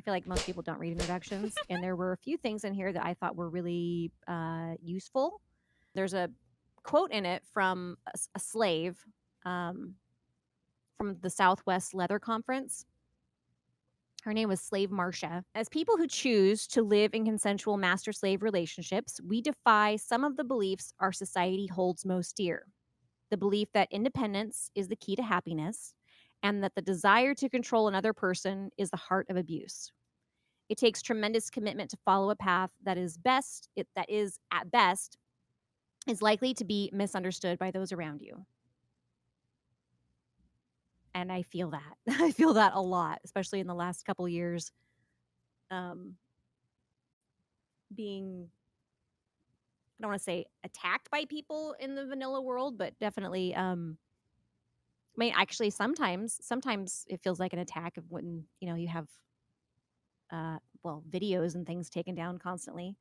feel like most people don't read introductions, and there were a few things in here that I thought were really useful. There's a quote in it from a slave um, from the Southwest Leather Conference. Her name was Slave Marcia. As people who choose to live in consensual master slave relationships, we defy some of the beliefs our society holds most dear. The belief that independence is the key to happiness, and that the desire to control another person is the heart of abuse. It takes tremendous commitment to follow a path that is at best is likely to be misunderstood by those around you. And I feel that. I feel that a lot, especially in the last couple years. Being, I don't want to say attacked by people in the vanilla world, but definitely I mean, actually, sometimes it feels like an attack of when you have videos and things taken down constantly,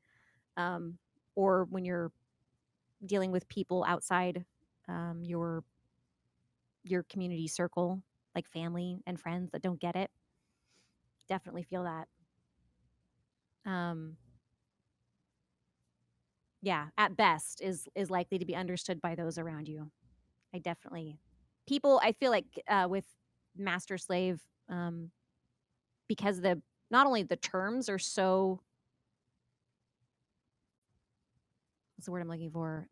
or when you're dealing with people outside your community circle, like family and friends that don't get it. Definitely feel that. Um, yeah, at best is likely to be understood by those around you. I feel like with master slave, because not only the terms are so, what's the word I'm looking for?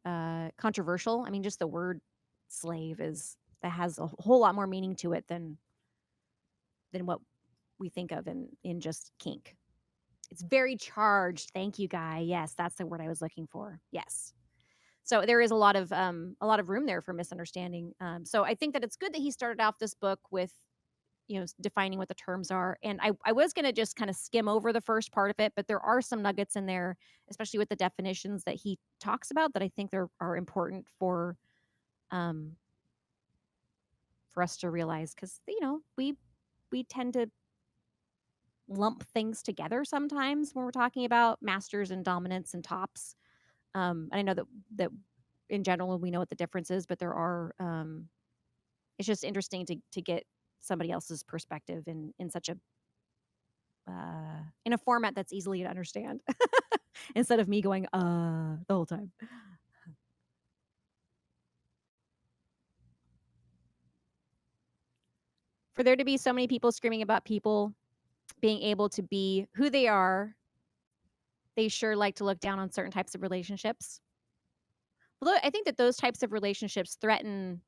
Controversial. I mean, just the word slave that has a whole lot more meaning to it than what we think of in just kink. It's very charged. Thank you, Guy. Yes, that's the word I was looking for. Yes. So there is a lot of room there for misunderstanding. So I think that it's good that he started off this book with defining what the terms are. And I was going to just kind of skim over the first part of it, but there are some nuggets in there, especially with the definitions that he talks about, that I think are important for us to realize, because we tend to lump things together sometimes when we're talking about masters and dominants and tops. And I know that in general we know what the difference is, but there are it's just interesting to get somebody else's perspective in such a in a format that's easily to understand instead of me going the whole time. For there to be so many people screaming about people being able to be who they are, they sure like to look down on certain types of relationships. Although I think that those types of relationships threaten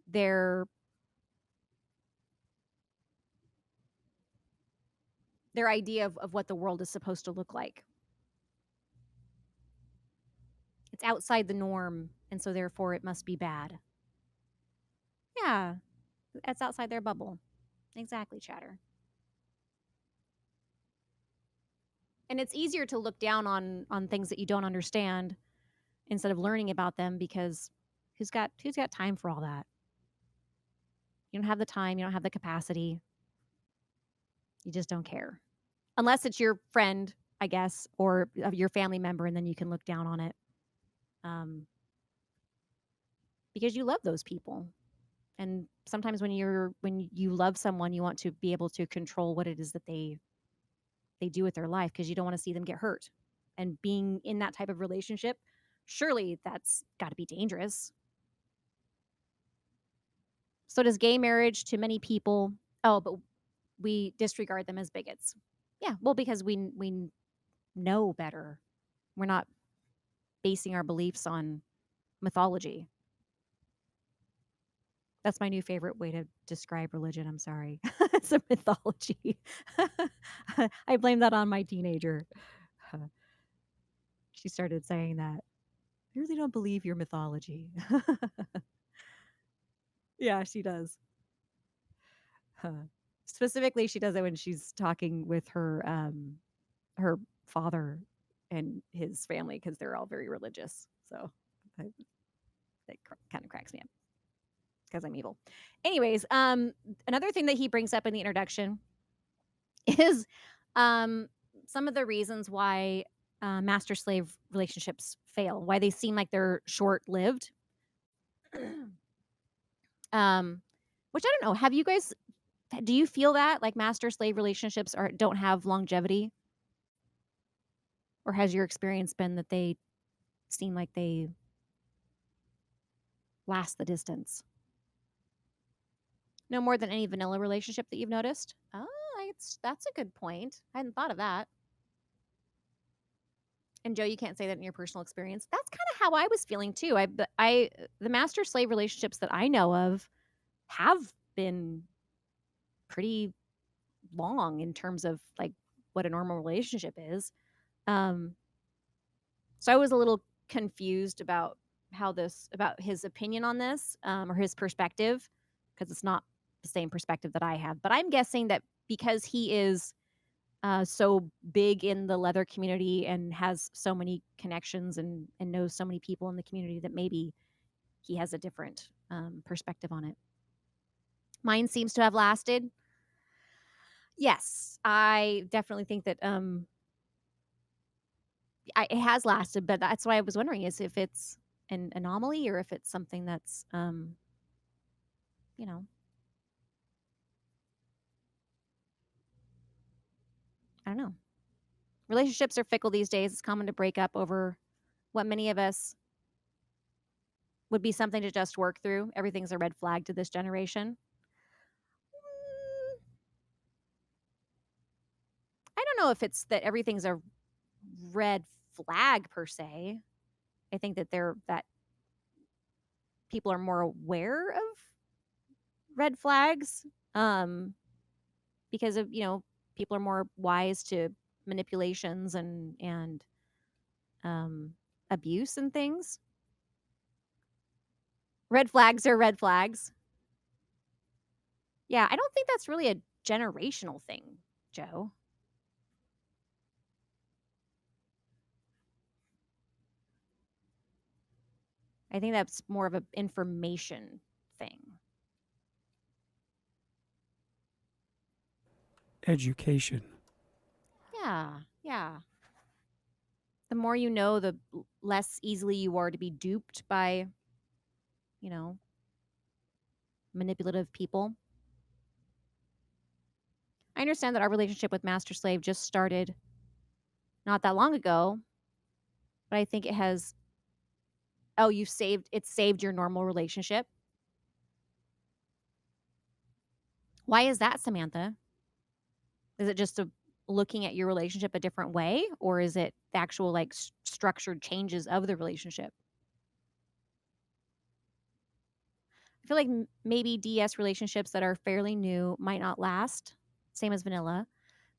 their idea of what the world is supposed to look like. It's outside the norm, and so therefore it must be bad. Yeah, it's outside their bubble. Exactly, chatter. And it's easier to look down on things that you don't understand instead of learning about them, because who's got time for all that? You don't have the time, you don't have the capacity. You just don't care. Unless it's your friend, I guess, or your family member, and then you can look down on it. Because you love those people. And sometimes when you love someone, you want to be able to control what it is that they do with their life, because you don't want to see them get hurt. And being in that type of relationship, surely that's got to be dangerous. So does gay marriage to many people. Oh, but we disregard them as bigots. Yeah, well, because we know better. We're not basing our beliefs on mythology. That's my new favorite way to describe religion. I'm sorry. It's a mythology. I blame that on my teenager. She started saying that. I really don't believe your mythology. Yeah, she does. Specifically, she does it when she's talking with her father and his family, because they're all very religious. So that kind of cracks me up, because I'm evil. Anyways, another thing that he brings up in the introduction is some of the reasons why master slave relationships fail, why they seem like they're short lived. Which I don't know. Have you guys Do you feel that like master slave relationships don't have longevity, or has your experience been that they seem like they last the distance? No more than any vanilla relationship that you've noticed? Oh, that's a good point. I hadn't thought of that. And Joe, you can't say that in your personal experience. That's kind of how I was feeling too. The master slave relationships that I know of have been pretty long in terms of like what a normal relationship is. Um, so I was a little confused about about his opinion on this, or his perspective, because it's not the same perspective that I have. But I'm guessing that because he is so big in the leather community and has so many connections and knows so many people in the community, that maybe he has a different perspective on it. Mine seems to have lasted. Yes, I definitely think that it has lasted, but that's why I was wondering is if it's an anomaly or if it's something that's you know, I don't know. Relationships are fickle these days. It's common to break up over what many of us would be something to just work through. Everything's a red flag to this generation. Mm, I don't know if it's that everything's a red flag per se. I think that people are more aware of red flags, um, because of people are more wise to manipulations and um, abuse and things. Red flags are red flags. Yeah, I don't think that's really a generational thing, Joe. I think that's more of an information thing. Education. Yeah, yeah. The more you know, the less easily you are to be duped by, you know, manipulative people. I understand that our relationship with Master Slave just started not that long ago, but I think it has. Oh, it's saved your normal relationship. Why is that, Samantha? Is it just looking at your relationship a different way, or is it the actual like structured changes of the relationship? I feel like maybe DS relationships that are fairly new might not last, same as vanilla.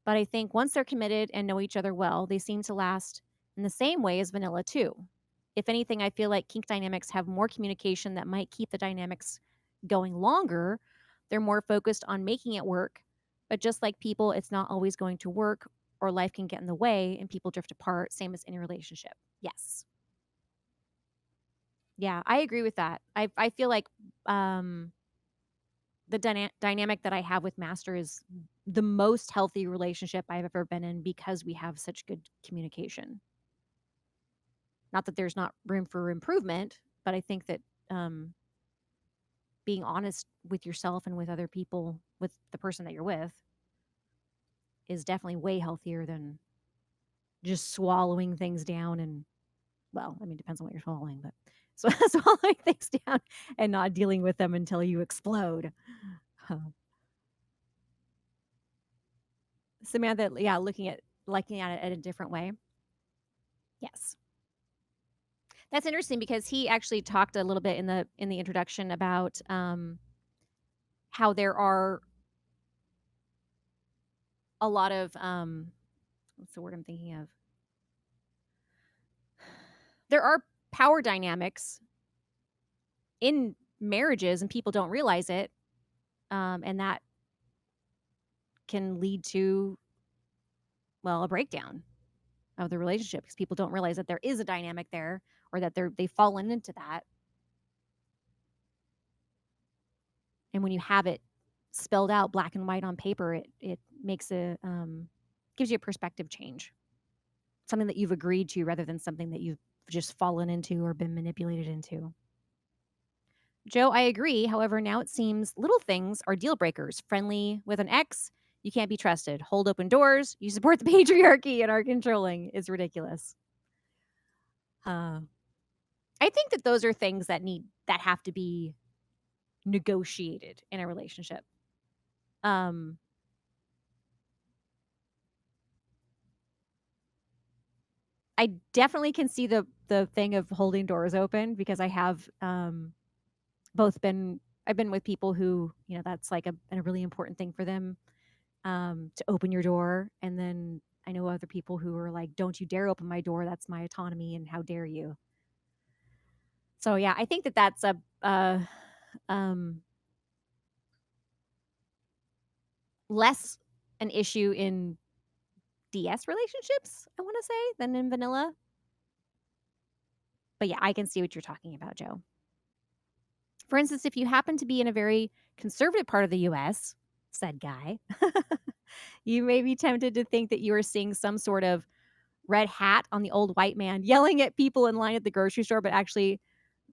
But I think once they're committed and know each other well, they seem to last in the same way as vanilla too. If anything, I feel like kink dynamics have more communication that might keep the dynamics going longer. They're more focused on making it work. But just like people, it's not always going to work, or life can get in the way and people drift apart, same as any relationship. Yes. Yeah, I agree with that. I feel like um the dynamic that I have with Master is the most healthy relationship I've ever been in because we have such good communication. Not that there's not room for improvement, but I think that um, being honest with yourself and with other people, with the person that you're with, is definitely way healthier than just swallowing things down. And, well, I mean, depends on what you're swallowing, but swallowing things down and not dealing with them until you explode. Samantha, yeah, looking at it in a different way. Yes. That's interesting because he actually talked a little bit in the introduction about how there are a lot of what's the word I'm thinking of? There are power dynamics in marriages and people don't realize it, and that can lead to, well, a breakdown of the relationship because people don't realize that there is a dynamic there, or that they've fallen into that. And when you have it spelled out black and white on paper, it makes a gives you a perspective change, something that you've agreed to rather than something that you've just fallen into or been manipulated into. Joe, I agree. However, now it seems little things are deal breakers. Friendly with an ex, you can't be trusted. Hold open doors, you support the patriarchy and are controlling is ridiculous. Uh, I think that those are things that have to be negotiated in a relationship. Um, I definitely can see the thing of holding doors open because I have both been I've been with people who, that's like a really important thing for them, to open your door. And then I know other people who are like, don't you dare open my door. That's my autonomy. And how dare you? So yeah, I think that that's um, less an issue in DS relationships, I want to say, than in vanilla. But yeah, I can see what you're talking about, Joe. For instance, if you happen to be in a very conservative part of the US, said guy, you may be tempted to think that you are seeing some sort of red hat on the old white man yelling at people in line at the grocery store, but actually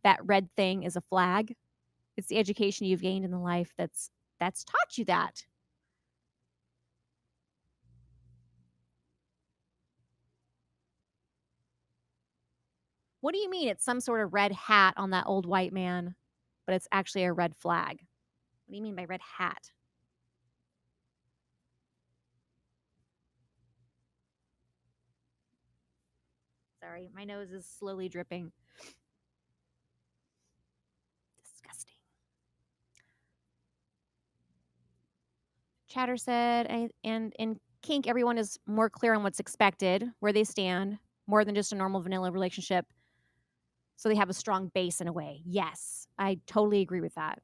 that red thing is a flag. It's the education you've gained in the life that's taught you that. What do you mean it's some sort of red hat on that old white man, but it's actually a red flag? What do you mean by red hat? Sorry, my nose is slowly dripping. Disgusting. Chatter said, and in kink, everyone is more clear on what's expected, where they stand, more than just a normal vanilla relationship. So they have a strong base in a way. Yes, I totally agree with that.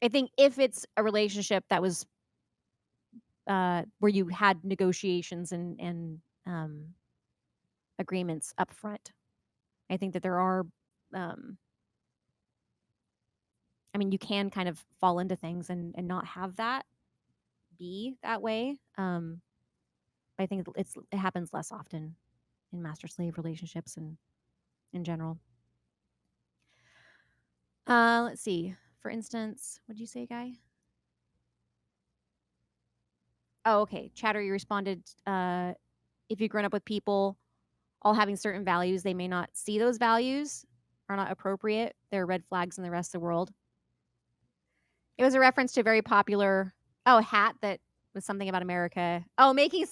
I think if it's a relationship that was where you had negotiations and agreements up front, I think that there are. Um, I mean, you can kind of fall into things and not have that be that way. But I think it happens less often in master slave relationships and in general. Let's see. For instance, what did you say, Guy? Oh, okay. Chatter, you responded, if you've grown up with people all having certain values, they may not see those values are not appropriate. They're red flags in the rest of the world. It was a reference to a very popular hat that was something about America. Oh, making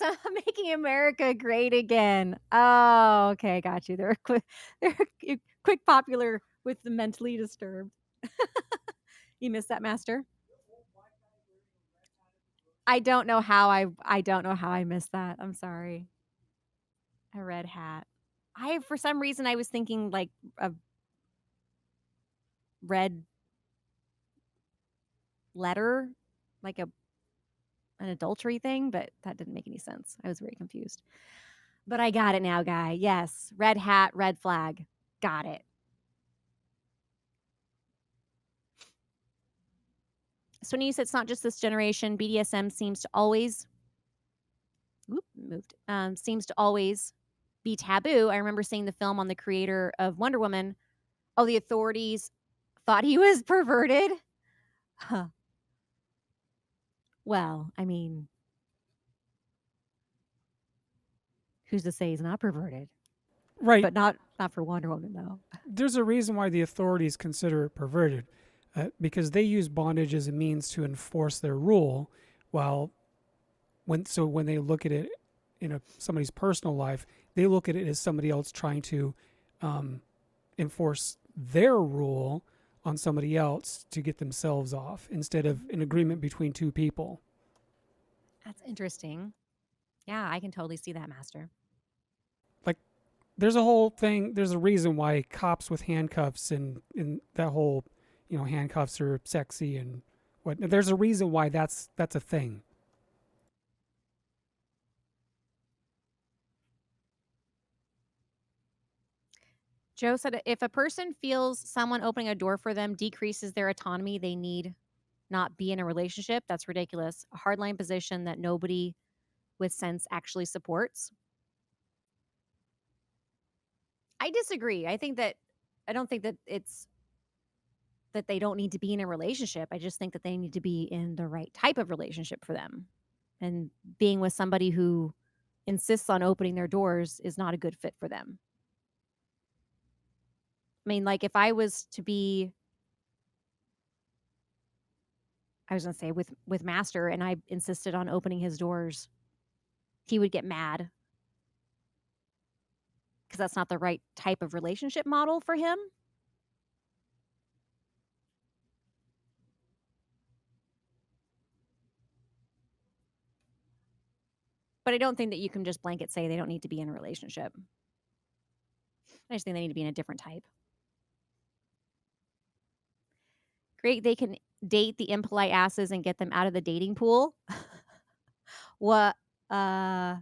America great again. Oh, okay, got you. They're quick popular with the mentally disturbed. You missed that, Master? I don't know how I missed that. I'm sorry. A red hat. I for some reason I was thinking like a red letter, like an adultery thing, but that didn't make any sense. I was very confused. But I got it now, Guy. Yes, red hat, red flag. Got it. So when you said it's not just this generation, BDSM seems to always seems to always be taboo. I remember seeing the film on the creator of Wonder Woman. Oh, the authorities thought he was perverted. Huh. Well, I mean, who's to say he's not perverted? Right. But not for Wonder Woman though. There's a reason why the authorities consider it perverted, because they use bondage as a means to enforce their rule. While when they look at it in somebody's personal life, they look at it as somebody else trying to um, enforce their rule on somebody else to get themselves off instead of an agreement between two people. That's interesting. Yeah, I can totally see that, Master. Like there's a whole thing. There's a reason why cops with handcuffs and that whole, handcuffs are sexy and what. There's a reason why that's a thing. Joe said if a person feels someone opening a door for them decreases their autonomy, they need not be in a relationship. That's ridiculous. A hardline position that nobody with sense actually supports. I disagree. I think that don't think that it's that they don't need to be in a relationship. I just think that they need to be in the right type of relationship for them. And being with somebody who insists on opening their doors is not a good fit for them. I mean, like if I was to be, I was gonna say with Master and I insisted on opening his doors, he would get mad because that's not the right type of relationship model for him. But I don't think that you can just blanket say they don't need to be in a relationship. I just think they need to be in a different type. Great, they can date the impolite asses and get them out of the dating pool. What? Uh,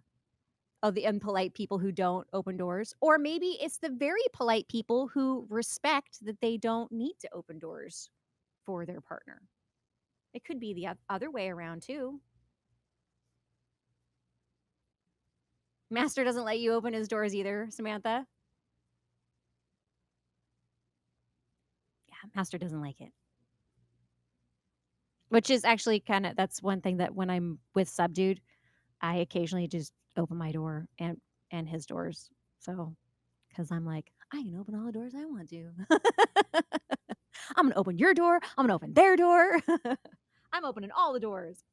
oh, the impolite people who don't open doors. Or maybe it's the very polite people who respect that they don't need to open doors for their partner. It could be the other way around, too. Master doesn't let you open his doors either, Samantha. Yeah, Master doesn't like it. Which is actually kind of, that's one thing that when I'm with Subdued, I occasionally just open my door and his doors. So, because I'm like, I can open all the doors I want to. I'm gonna open your door. I'm gonna open their door. I'm opening all the doors.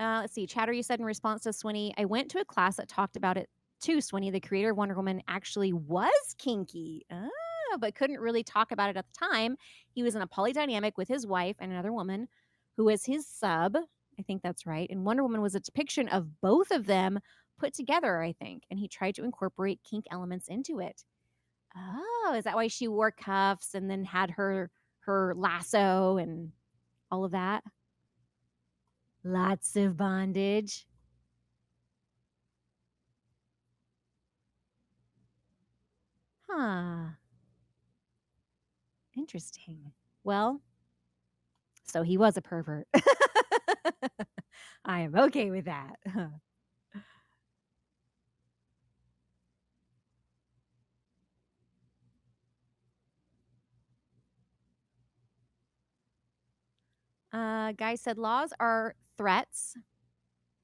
Let's see. Chatter, you said in response to Swinny, I went to a class that talked about it too. Swinny, the creator of Wonder Woman, actually was kinky, but couldn't really talk about it at the time. He was in a polydynamic with his wife and another woman who was his sub. I think that's right. And Wonder Woman was a depiction of both of them put together, I think. And he tried to incorporate kink elements into it. Oh, is that why she wore cuffs and then had her lasso and all of that? Lots of bondage. Huh. Interesting. Well, so he was a pervert. I am okay with that. Guy said laws are threats.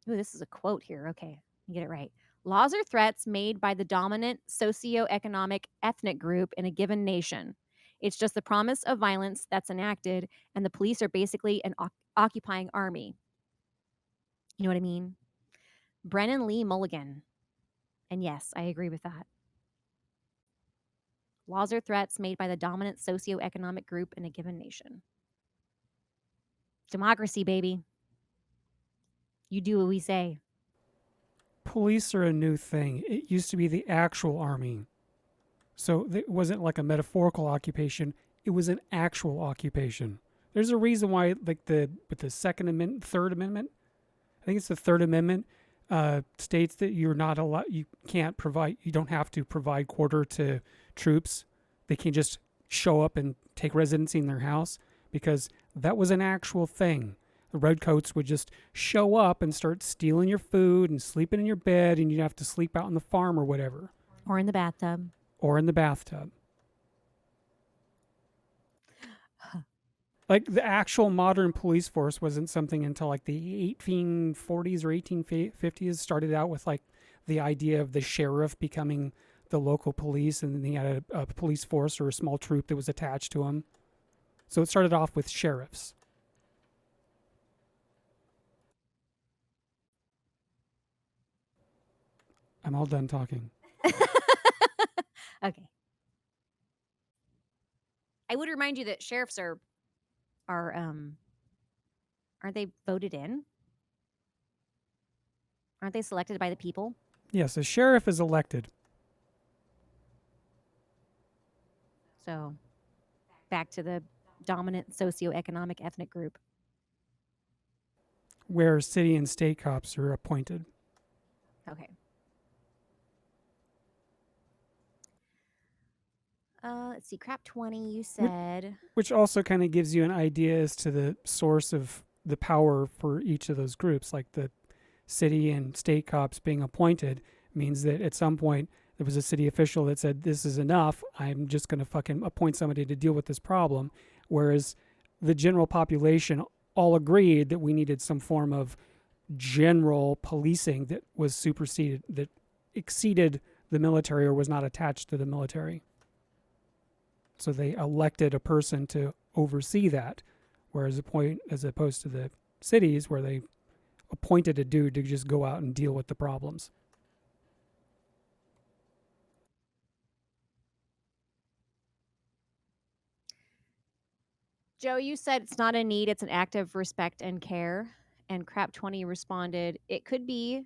Ooh, this is a quote here. Okay, get it right. Laws are threats made by the dominant socioeconomic ethnic group in a given nation. It's just the promise of violence that's enacted, and the police are basically an occupying army. You know what I mean? Brennan Lee Mulligan. And yes, I agree with that. Laws are threats made by the dominant socioeconomic group in a given nation. Democracy, baby. You do what we say. Police are a new thing. It used to be the actual army. So it wasn't like a metaphorical occupation. It was an actual occupation. There's a reason why, like with the Second Amendment, Third Amendment, I think it's the Third Amendment, states that you're not allowed, you can't provide, you don't have to provide quarter to troops. They can just show up and take residency in their house because that was an actual thing. The redcoats would just show up and start stealing your food and sleeping in your bed, and you'd have to sleep out on the farm or whatever. Or in the bathtub. Or in the bathtub. Like the actual modern police force wasn't something until like the 1840s or 1850s. Started out with like the idea of the sheriff becoming the local police, and then he had a police force or a small troop that was attached to him. So it started off with sheriffs. I'm all done talking. Okay. I would remind you that sheriffs are aren't they voted in? Aren't they selected by the people? Yes, a sheriff is elected. So back to the dominant socioeconomic ethnic group. Where city and state cops are appointed. Okay. Let's see. Crap 20, you said. Which also kind of gives you an idea as to the source of the power for each of those groups. Like the city and state cops being appointed means that at some point there was a city official that said, this is enough. I'm just going to fucking appoint somebody to deal with this problem. Whereas the general population all agreed that we needed some form of general policing that was superseded, that exceeded the military or was not attached to the military. So they elected a person to oversee that, whereas as opposed to the cities where they appointed a dude to just go out and deal with the problems. Joe, you said it's not a need, it's an act of respect and care. And Crap20 responded, it could be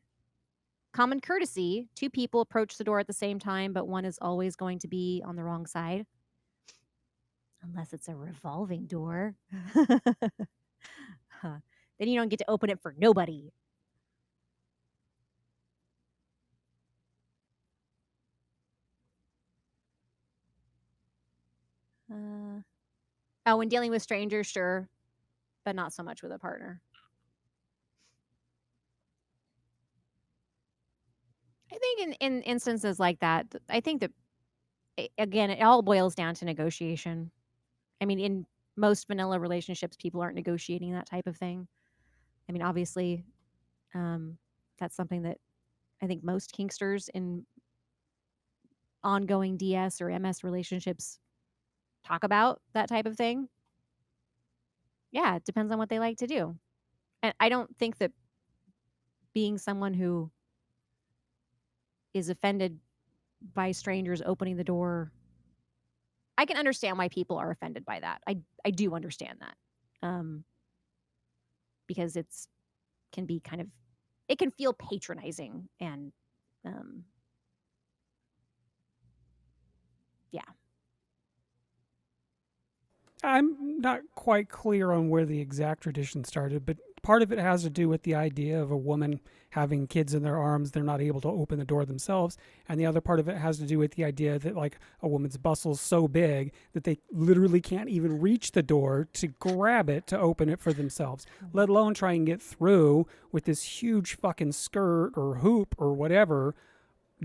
common courtesy. Two people approach the door at the same time, but one is always going to be on the wrong side. Unless it's a revolving door. Huh. Then you don't get to open it for nobody. Oh, when dealing with strangers, sure, but not so much with a partner. I think in instances like that, I think that, again, it all boils down to negotiation. I mean, in most vanilla relationships, people aren't negotiating that type of thing. I mean, obviously, that's something that I think most kinksters in ongoing DS or MS relationships talk about, that type of thing. Yeah, it depends on what they like to do. And I don't think that being someone who is offended by strangers opening the door, I can understand why people are offended by that. I do understand that. Because it's can be kind of, it can feel patronizing and yeah. I'm not quite clear on where the exact tradition started, but part of it has to do with the idea of a woman having kids in their arms. They're not able to open the door themselves. And the other part of it has to do with the idea that, like, a woman's bustle's so big that they literally can't even reach the door to grab it to open it for themselves, let alone try and get through with this huge fucking skirt or hoop or whatever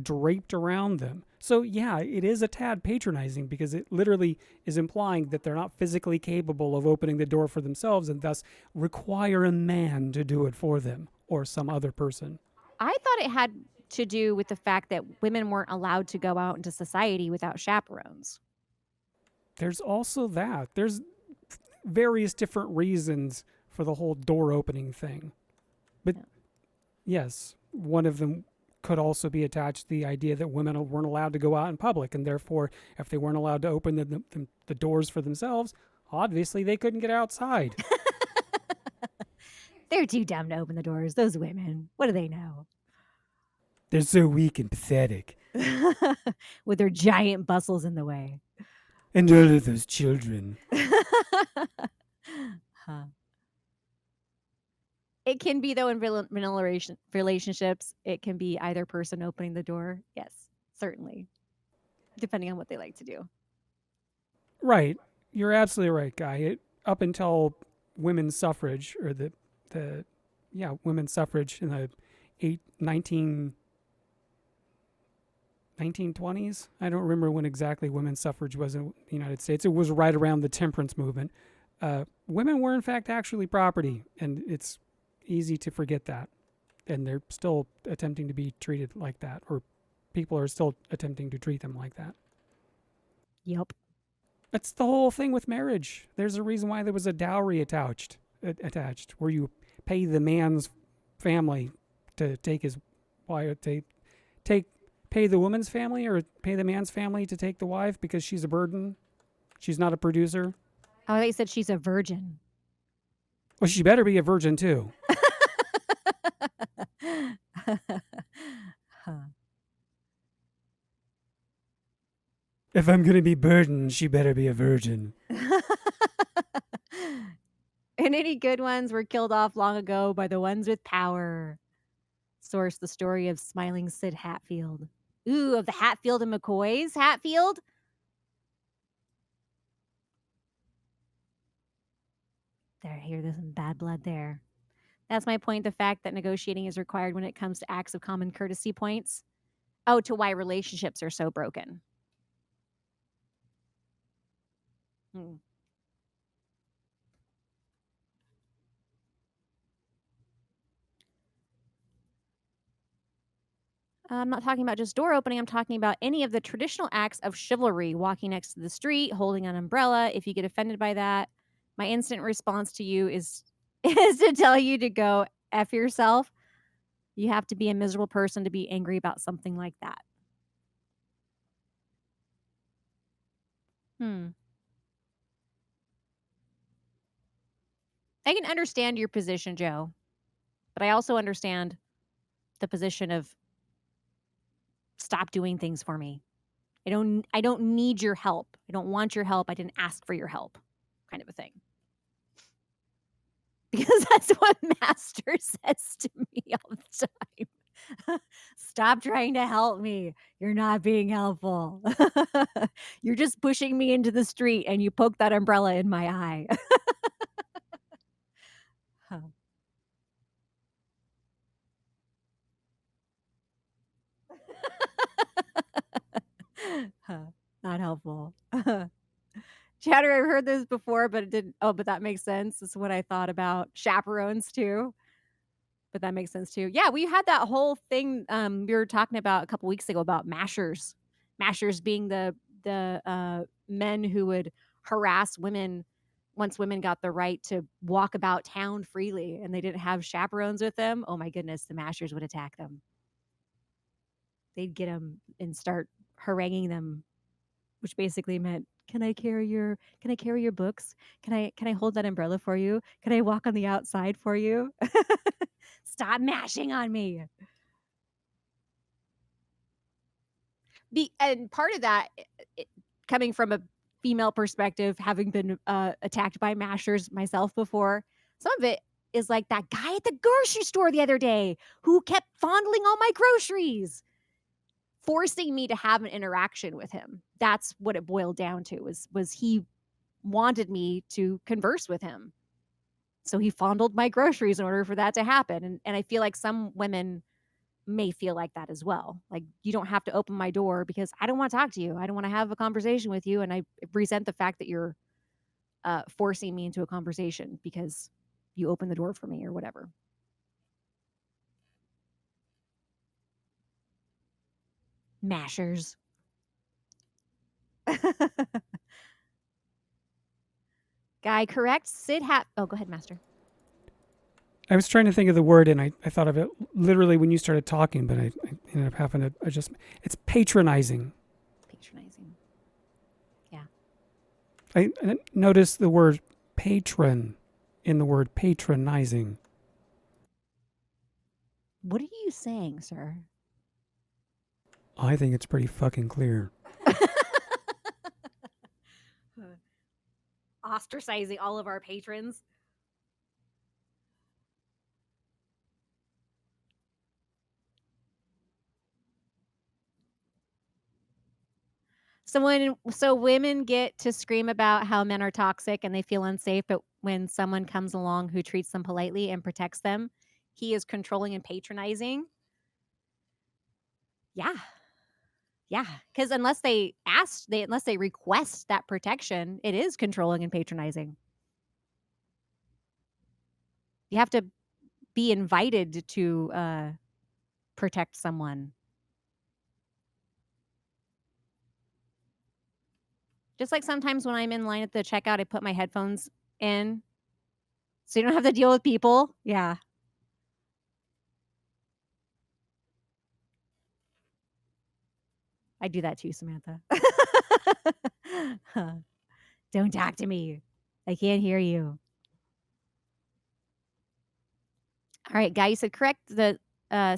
draped around them. So yeah, it is a tad patronizing because it literally is implying that they're not physically capable of opening the door for themselves and thus require a man to do it for them or some other person. I thought it had to do with the fact that women weren't allowed to go out into society without chaperones. There's also that. There's various different reasons for the whole door opening thing. But yes, one of them could also be attached to the idea that women weren't allowed to go out in public, and therefore, if they weren't allowed to open the doors for themselves, obviously they couldn't get outside. They're too dumb to open the doors, those women. What do they know? They're so weak and pathetic. With their giant bustles in the way. And all of those children. Huh. It can be, though, in vanilla relationships, it can be either person opening the door. Yes, certainly. Depending on what they like to do. Right. You're absolutely right, Guy. Up until women's suffrage, or women's suffrage in the 1920s. I don't remember when exactly women's suffrage was in the United States. It was right around the temperance movement. Women were, in fact, actually property, and it's easy to forget that. And they're still attempting to be treated like that, or people are still attempting to treat them like that. Yep. That's the whole thing with marriage. There's a reason why there was a dowry attached, where you pay the man's family to take his wife, pay the woman's family, or pay the man's family to take the wife because she's a burden. She's not a producer. Oh, they said she's a virgin. Well, she better be a virgin too. Huh. If I'm going to be burdened, she better be a virgin. And any good ones were killed off long ago by the ones with power. Source, the story of smiling Sid Hatfield. Ooh, of the Hatfield and McCoys Hatfield? There, here, there's some bad blood there. That's my point, the fact that negotiating is required when it comes to acts of common courtesy points. Oh, to why relationships are so broken. Hmm. I'm not talking about just door opening. I'm talking about any of the traditional acts of chivalry, walking next to the street, holding an umbrella. If you get offended by that, my instant response to you is is to tell you to go F yourself. You have to be a miserable person to be angry about something like that. Hmm. I can understand your position, Joe, but I also understand the position of stop doing things for me. I don't need your help. I don't want your help. I didn't ask for your help. Kind of a thing. Because that's what Master says to me all the time. Stop trying to help me. You're not being helpful. You're just pushing me into the street and you poke that umbrella in my eye. Huh. Huh. Not helpful. Chatter, I've heard this before, but it didn't. Oh, but that makes sense. This is what I thought about chaperones too. But that makes sense too. Yeah, we had that whole thing we were talking about a couple weeks ago about mashers. Mashers being the men who would harass women once women got the right to walk about town freely and they didn't have chaperones with them. Oh my goodness, the mashers would attack them. They'd get them and start haranguing them, which basically meant, can I carry your books? Can I hold that umbrella for you? Can I walk on the outside for you? Stop mashing on me. And part of that, coming from a female perspective, having been attacked by mashers myself before, some of it is like that guy at the grocery store the other day who kept fondling all my groceries, forcing me to have an interaction with him. That's what it boiled down to. Was he wanted me to converse with him, so he fondled my groceries in order for that to happen. And I feel like some women may feel like that as well. Like, you don't have to open my door because I don't want to talk to you. I don't want to have a conversation with you. And I resent the fact that you're forcing me into a conversation because you open the door for me or whatever. Mashers. Guy, correct? Oh, go ahead, Master. I was trying to think of the word and I thought of it literally when you started talking, but I ended up having to adjust. It's patronizing. Patronizing. Yeah. I noticed the word patron in the word patronizing. What are you saying, sir? I think it's pretty fucking clear. Ostracizing all of our patrons. So women get to scream about how men are toxic and they feel unsafe, but when someone comes along who treats them politely and protects them, he is controlling and patronizing. Yeah. Yeah. Because unless they request that protection, it is controlling and patronizing. You have to be invited to protect someone. Just like sometimes when I'm in line at the checkout, I put my headphones in so you don't have to deal with people. Yeah. I do that too, Samantha. Don't talk to me. I can't hear you. All right, Guy, you said correct. The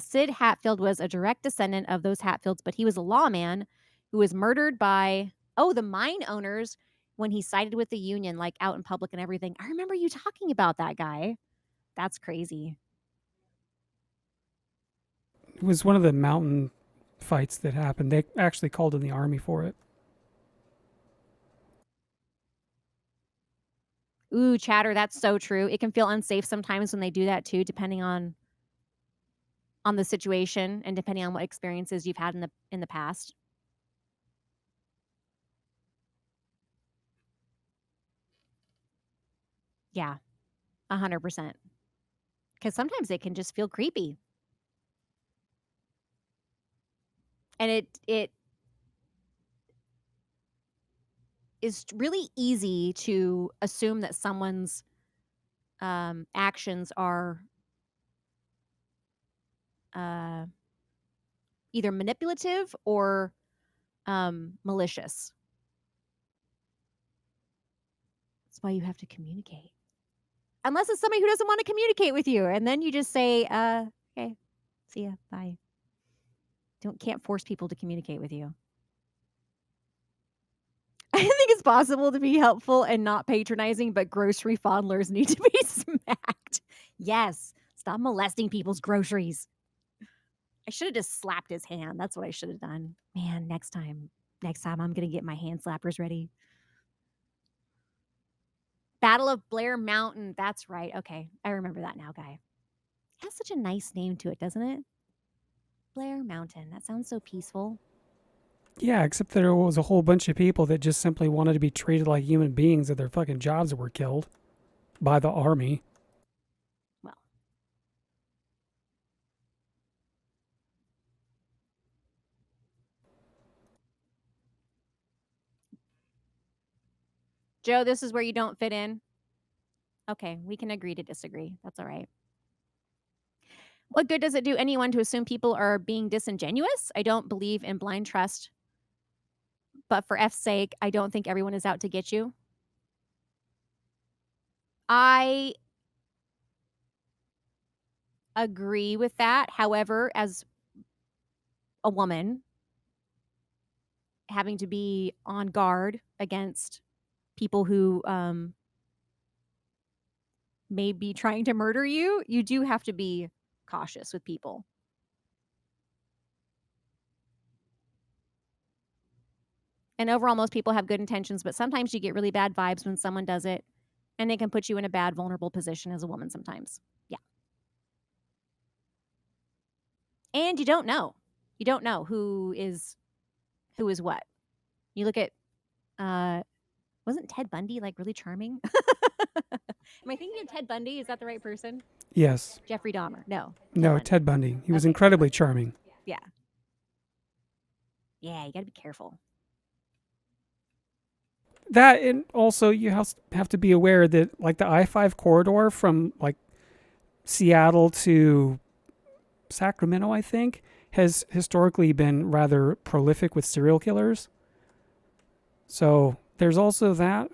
Sid Hatfield was a direct descendant of those Hatfields, but he was a lawman who was murdered by the mine owners when he sided with the union, like out in public and everything. I remember you talking about that guy. That's crazy. It was one of the mountain fights that happened. They actually called in the army for it. Ooh, chatter, that's so true. It can feel unsafe sometimes when they do that too, depending on the situation and depending on what experiences you've had in the past. Yeah, 100%. Because sometimes it can just feel creepy. And it is really easy to assume that someone's actions are uh, either manipulative or malicious. That's why you have to communicate. Unless it's somebody who doesn't want to communicate with you. And then you just say, okay, see ya, bye. Can't force people to communicate with you. I think it's possible to be helpful and not patronizing, but grocery fondlers need to be smacked. Yes, stop molesting people's groceries. I should have just slapped his hand. That's what I should have done. Man, next time I'm going to get my hand slappers ready. Battle of Blair Mountain. That's right. Okay, I remember that now, guy. It has such a nice name to it, doesn't it? Blair Mountain. That sounds so peaceful. Yeah, except there was a whole bunch of people that just simply wanted to be treated like human beings at their fucking jobs were killed by the army. Well, Joe, this is where you don't fit in. Okay, we can agree to disagree. That's all right. What good does it do anyone to assume people are being disingenuous? I don't believe in blind trust, but for F's sake, I don't think everyone is out to get you. I agree with that. However, as a woman, having to be on guard against people who may be trying to murder you, you do have to be cautious with people. And overall, most people have good intentions, but sometimes you get really bad vibes when someone does it, and it can put you in a bad, vulnerable position as a woman sometimes. Yeah. And you don't know. You don't know who is what. You look at wasn't Ted Bundy like really charming? Am I thinking of Ted Bundy? Is that the right person? Yes. Jeffrey Dahmer. No. No, Ted Bundy. He was Okay, incredibly charming. Yeah. Yeah, you got to be careful. That, and also you have to be aware that like the I-5 corridor from like Seattle to Sacramento, I think, has historically been rather prolific with serial killers. So there's also that.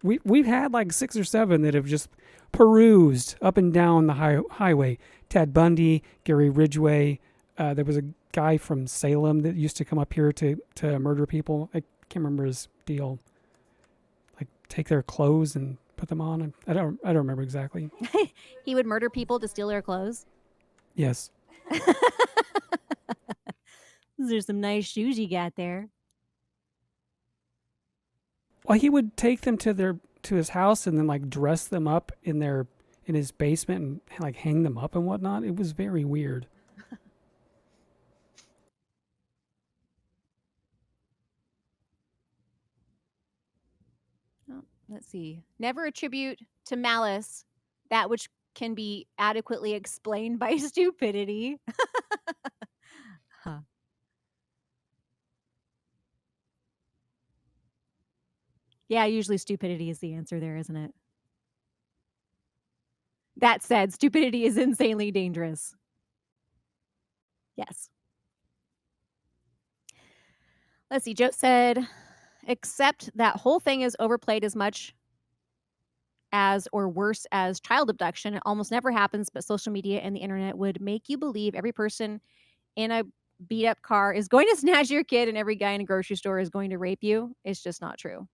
We've had like 6 or 7 that have just perused up and down the highway. Ted Bundy, Gary Ridgway. There was a guy from Salem that used to come up here to murder people. I can't remember his deal. Like take their clothes and put them on. I don't remember exactly. He would murder people to steal their clothes. Yes. There's some nice shoes you got there. Well, he would take them to his house and then like dress them up in his basement and like hang them up and whatnot. It was very weird. Oh, let's see. Never attribute to malice that which can be adequately explained by stupidity. Huh. Yeah, usually stupidity is the answer there, isn't it? That said, stupidity is insanely dangerous. Yes. Let's see. Joe said, except that whole thing is overplayed as much as or worse as child abduction. It almost never happens, but social media and the internet would make you believe every person in a beat up car is going to snatch your kid and every guy in a grocery store is going to rape you. It's just not true.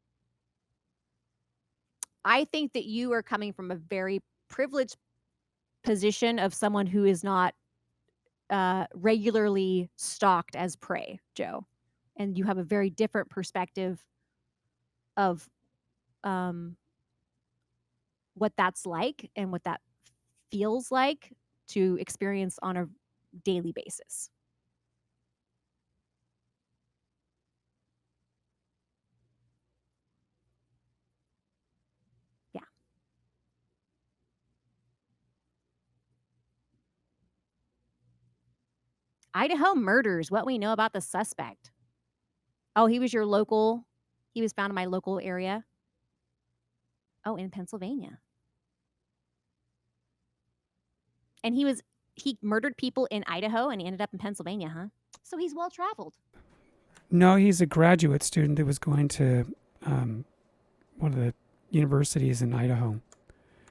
I think that you are coming from a very privileged position of someone who is not regularly stalked as prey, Joe. And you have a very different perspective of what that's like and what that feels like to experience on a daily basis. Yeah. Idaho murders, what we know about the suspect. Oh, he was your local, he was found in my local area. Oh, in Pennsylvania. And he murdered people in Idaho and he ended up in Pennsylvania, huh? So he's well traveled. No, he's a graduate student that was going to um, one of the universities in Idaho.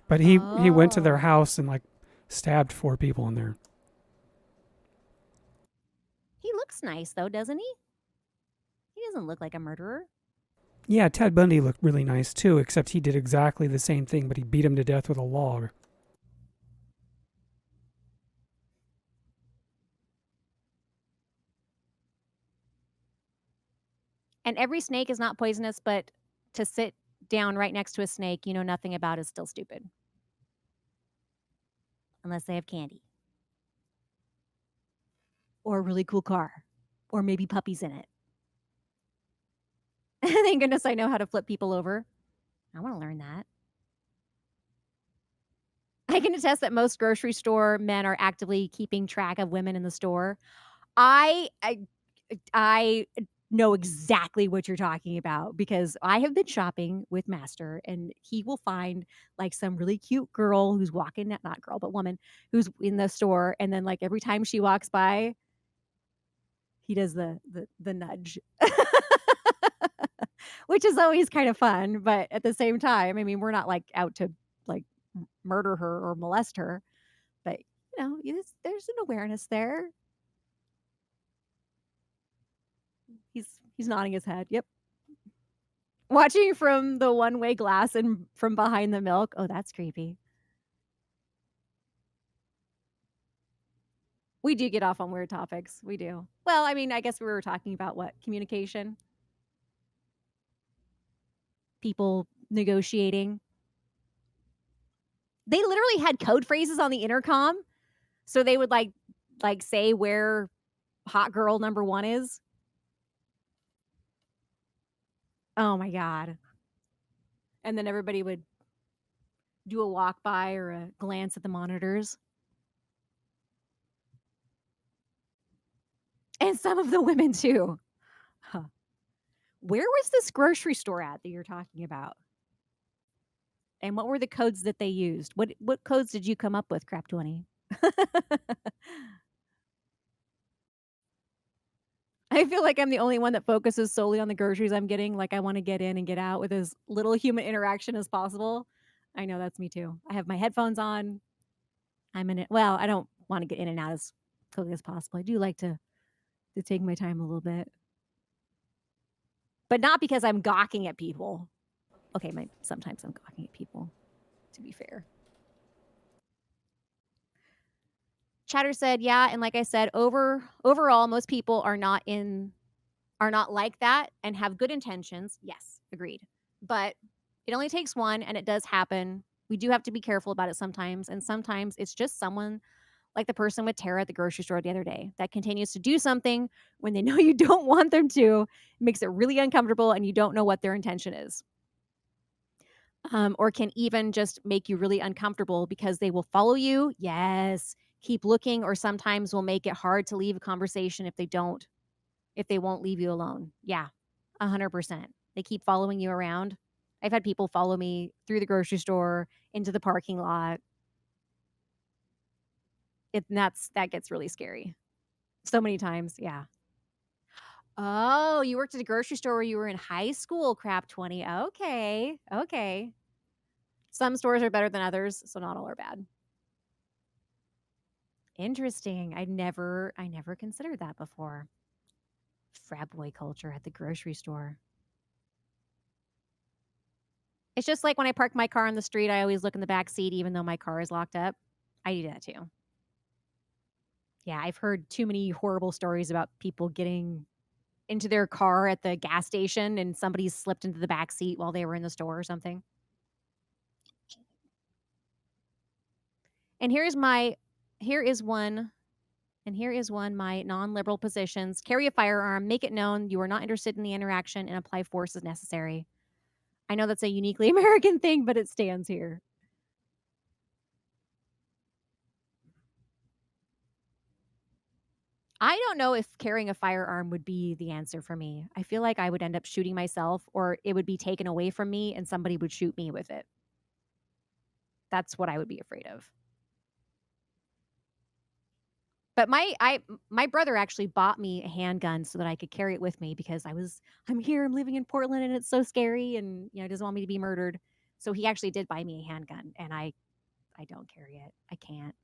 But he went to their Oh. house and like stabbed 4 people in there. He looks nice though, doesn't he? He doesn't look like a murderer. Yeah, Ted Bundy looked really nice too, except he did exactly the same thing, but he beat him to death with a log. And every snake is not poisonous, but to sit down right next to a snake you know nothing about is still stupid. Unless they have candy. Or a really cool car. Or maybe puppies in it. Thank goodness I know how to flip people over. I want to learn that. I can attest that most grocery store men are actively keeping track of women in the store. I I I know exactly what you're talking about because I have been shopping with Master and he will find like some really cute girl who's walking, not girl, but woman who's in the store. And then like every time she walks by, he does the nudge, which is always kind of fun. But at the same time, I mean, we're not like out to like murder her or molest her, but you know, there's an awareness there. He's nodding his head. Yep. Watching from the one-way glass and from behind the milk. Oh, that's creepy. We do get off on weird topics. We do. Well, I mean, I guess we were talking about what? Communication, people negotiating. They literally had code phrases on the intercom, so they would like say where hot girl number 1 is. Oh my god. And then everybody would do a walk by or a glance at the monitors. And some of the women too. Huh. Where was this grocery store at that you're talking about? And what were the codes that they used? What codes did you come up with, Crap 20? I feel like I'm the only one that focuses solely on the groceries I'm getting. Like I want to get in and get out with as little human interaction as possible. I know that's me too. I have my headphones on. I'm in it. Well, I don't want to get in and out as quickly as possible. I do like to take my time a little bit. But not because I'm gawking at people. Okay, sometimes I'm gawking at people, to be fair. Chatter said, "Yeah, and like I said, overall, most people are not like that and have good intentions." Yes, agreed. But it only takes one, and it does happen. We do have to be careful about it sometimes, and sometimes it's just someone like the person with Tara at the grocery store the other day that continues to do something when they know you don't want them to. It makes it really uncomfortable, and you don't know what their intention is. Or can even just make you really uncomfortable because they will follow you. Yes. Keep looking, or sometimes will make it hard to leave a conversation if they won't leave you alone. Yeah, 100%. They keep following you around. I've had people follow me through the grocery store, into the parking lot. That gets really scary. So many times. Yeah. Oh, you worked at a grocery store where you were in high school, Crap 20. Okay. Okay. Some stores are better than others, so not all are bad. Interesting. I never considered that before. Frat boy culture at the grocery store. It's just like when I park my car on the street, I always look in the back seat even though my car is locked up. I do that too. Yeah, I've heard too many horrible stories about people getting into their car at the gas station and somebody slipped into the back seat while they were in the store or something. And here is one my non-liberal positions. Carry a firearm, make it known you are not interested in the interaction, and apply force as necessary. I know that's a uniquely American thing, but it stands here. I don't know if carrying a firearm would be the answer for me. I feel like I would end up shooting myself, or it would be taken away from me and somebody would shoot me with it. That's what I would be afraid of. But my brother actually bought me a handgun so that I could carry it with me because I'm here, I'm living in Portland and it's so scary and doesn't want me to be murdered. So he actually did buy me a handgun and I don't carry it. I can't.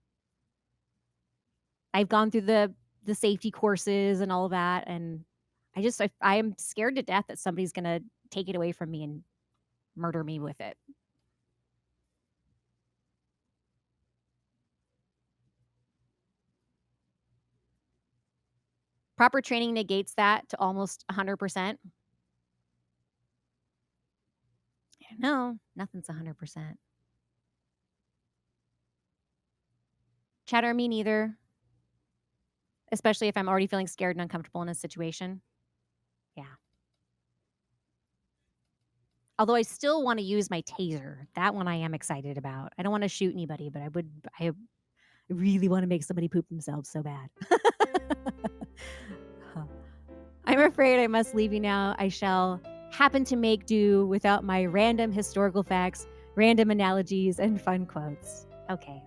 I've gone through the safety courses and all of that, and I am scared to death that somebody's going to take it away from me and murder me with it. Proper training negates that to almost 100%. No, nothing's 100%. Chatter, me neither. Especially if I'm already feeling scared and uncomfortable in a situation. Yeah. Although I still want to use my taser. That one I am excited about. I don't want to shoot anybody, but I really want to make somebody poop themselves so bad. I'm afraid I must leave you now. I shall happen to make do without my random historical facts, random analogies, and fun quotes. Okay.